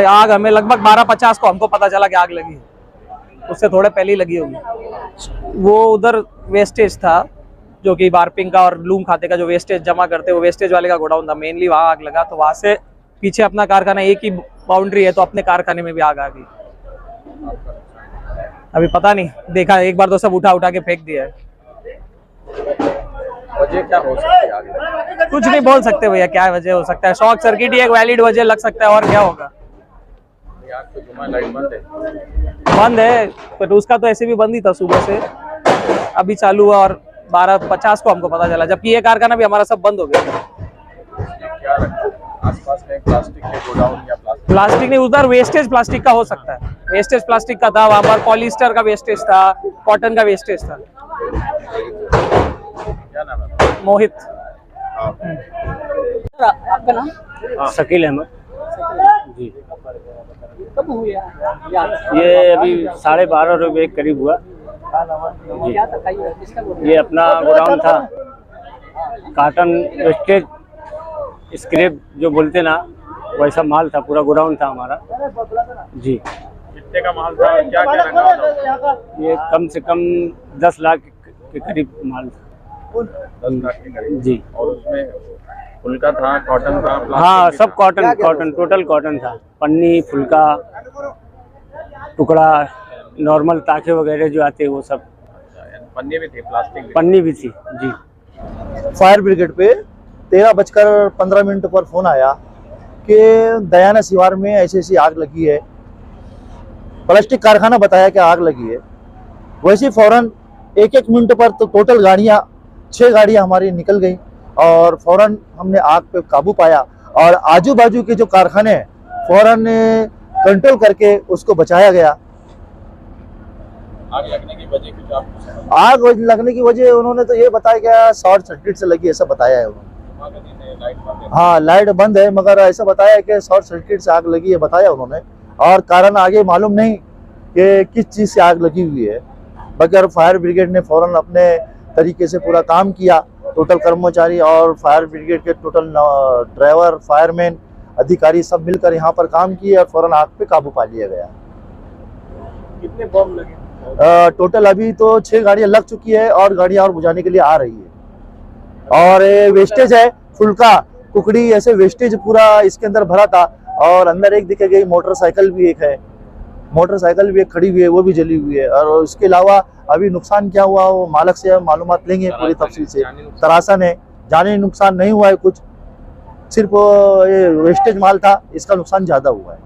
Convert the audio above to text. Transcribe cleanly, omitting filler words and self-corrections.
आग हमें लगभग 12:50 को हमको पता चला कि आग लगी है। उससे थोड़े पहले ही लगी होगी। वो उधर वेस्टेज था, जो कि बारपिंग का और लूम खाते का जो वेस्टेज जमा करते वो वेस्टेज वाले का गोडाउन था मेनली, वहाँ आग लगा। तो वहाँ से पीछे अपना कारखाना, एक ही बाउंड्री है, तो अपने कारखाने में भी आग आ गई। अभी पता नहीं, देखा एक बार तो सब उठा के फेंक दिया है। वजह क्या हो सकती है आगे? कुछ नहीं बोल सकते भैया, क्या वजह हो सकता है। शॉर्ट सर्किट ही एक वैलिड वजह लग सकता है, और क्या होगा। आग तो जुमा लाइट बंद है, पर उसका तो ऐसे भी बंद ही था सुबह से, अभी चालू हुआ और 12:50 को हमको पता चला, जबकि ये कारखाना भी हमारा सब बंद हो गया। क्या आसपास में प्लास्टिक के गोडाउन या प्लास्टिक नहीं, उधर वेस्टेज प्लास्टिक का हो सकता है। वेस्टेज प्लास्टिक का था, वहाँ पर पॉलिस्टर का वेस्टेज था, कॉटन का वेस्टेज था। क्या नाम है? मोहित। आपका नाम? शकील अहमद जी। कब हुआ ये अभी 12:30 के करीब हुआ जी। क्या था? किसका गोदाम? ये अपना गोडाउन था, काटन वेस्टेज स्क्रैप जो बोलते ना, वैसा माल था, पूरा गोडाउन था हमारा जी। कितने का माल था? क्या क्या रखा था? ये कम से कम 10 लाख के करीब माल था। 10 लाख के करीब जी। और उसमें फुल्का था, कॉटन था? हाँ, सब कॉटन टोटल कॉटन था। पन्नी, फुल्का, टुकड़ा, नॉर्मल ताखे वगैरह जो आते हैं वो सब। पन्नी भी थी, प्लास्टिक पन्नी भी थी जी। फायर ब्रिगेड पे 13:15 पर फोन आया कि दयाना शिवार में ऐसी आग लगी है। प्लास्टिक कारखाना बताया कि आग लगी है। वैसे फौरन एक मिनट पर तो टोटल गाड़ियाँ 6 गाड़ियाँ हमारी निकल गई और फौरन हमने आग पे काबू पाया और आजू बाजू के जो कारखाने हैं फौरन कंट्रोल करके उसको बचाया गया। आग लगने की वजह कुछ आपको? आग लगने की वजह उन्होंने तो ये बताया गया शॉर्ट सर्किट से लगी, ऐसा बताया है उन्होंने। हाँ, लाइट बंद है, मगर ऐसा बताया कि शॉर्ट सर्किट से आग लगी है, बताया उन्होंने। और कारण आगे मालूम नहीं कि किस चीज़ से आग लगी हुई है। बगैर फायर ब्रिगेड ने फौरन अपने तरीके से पूरा काम किया। टोटल कर्मचारी और फायर ब्रिगेड के टोटल ड्राइवर, फायरमैन, अधिकारी सब मिलकर यहाँ पर काम किए और फौरन आग पे काबू पा लिया गया। कितने बम लगे? टोटल अभी तो 6 गाड़ियाँ लग चुकी है और गाड़ियाँ और बुझाने के लिए आ रही है। और वेस्टेज है, फुल्का, कुकड़ी, ऐसे वेस्टेज पूरा इसके अंदर भरा था। और अंदर एक दिखे गई मोटरसाइकिल भी एक है, मोटरसाइकिल भी एक खड़ी हुई है, वो भी जली हुई है। और उसके अलावा अभी नुकसान क्या हुआ वो मालिक से मालूमात लेंगे पूरी तफसील से। तरासन है, जानी नुकसान नहीं हुआ है कुछ, सिर्फ ये वेस्टेज माल था, इसका नुकसान ज़्यादा हुआ है।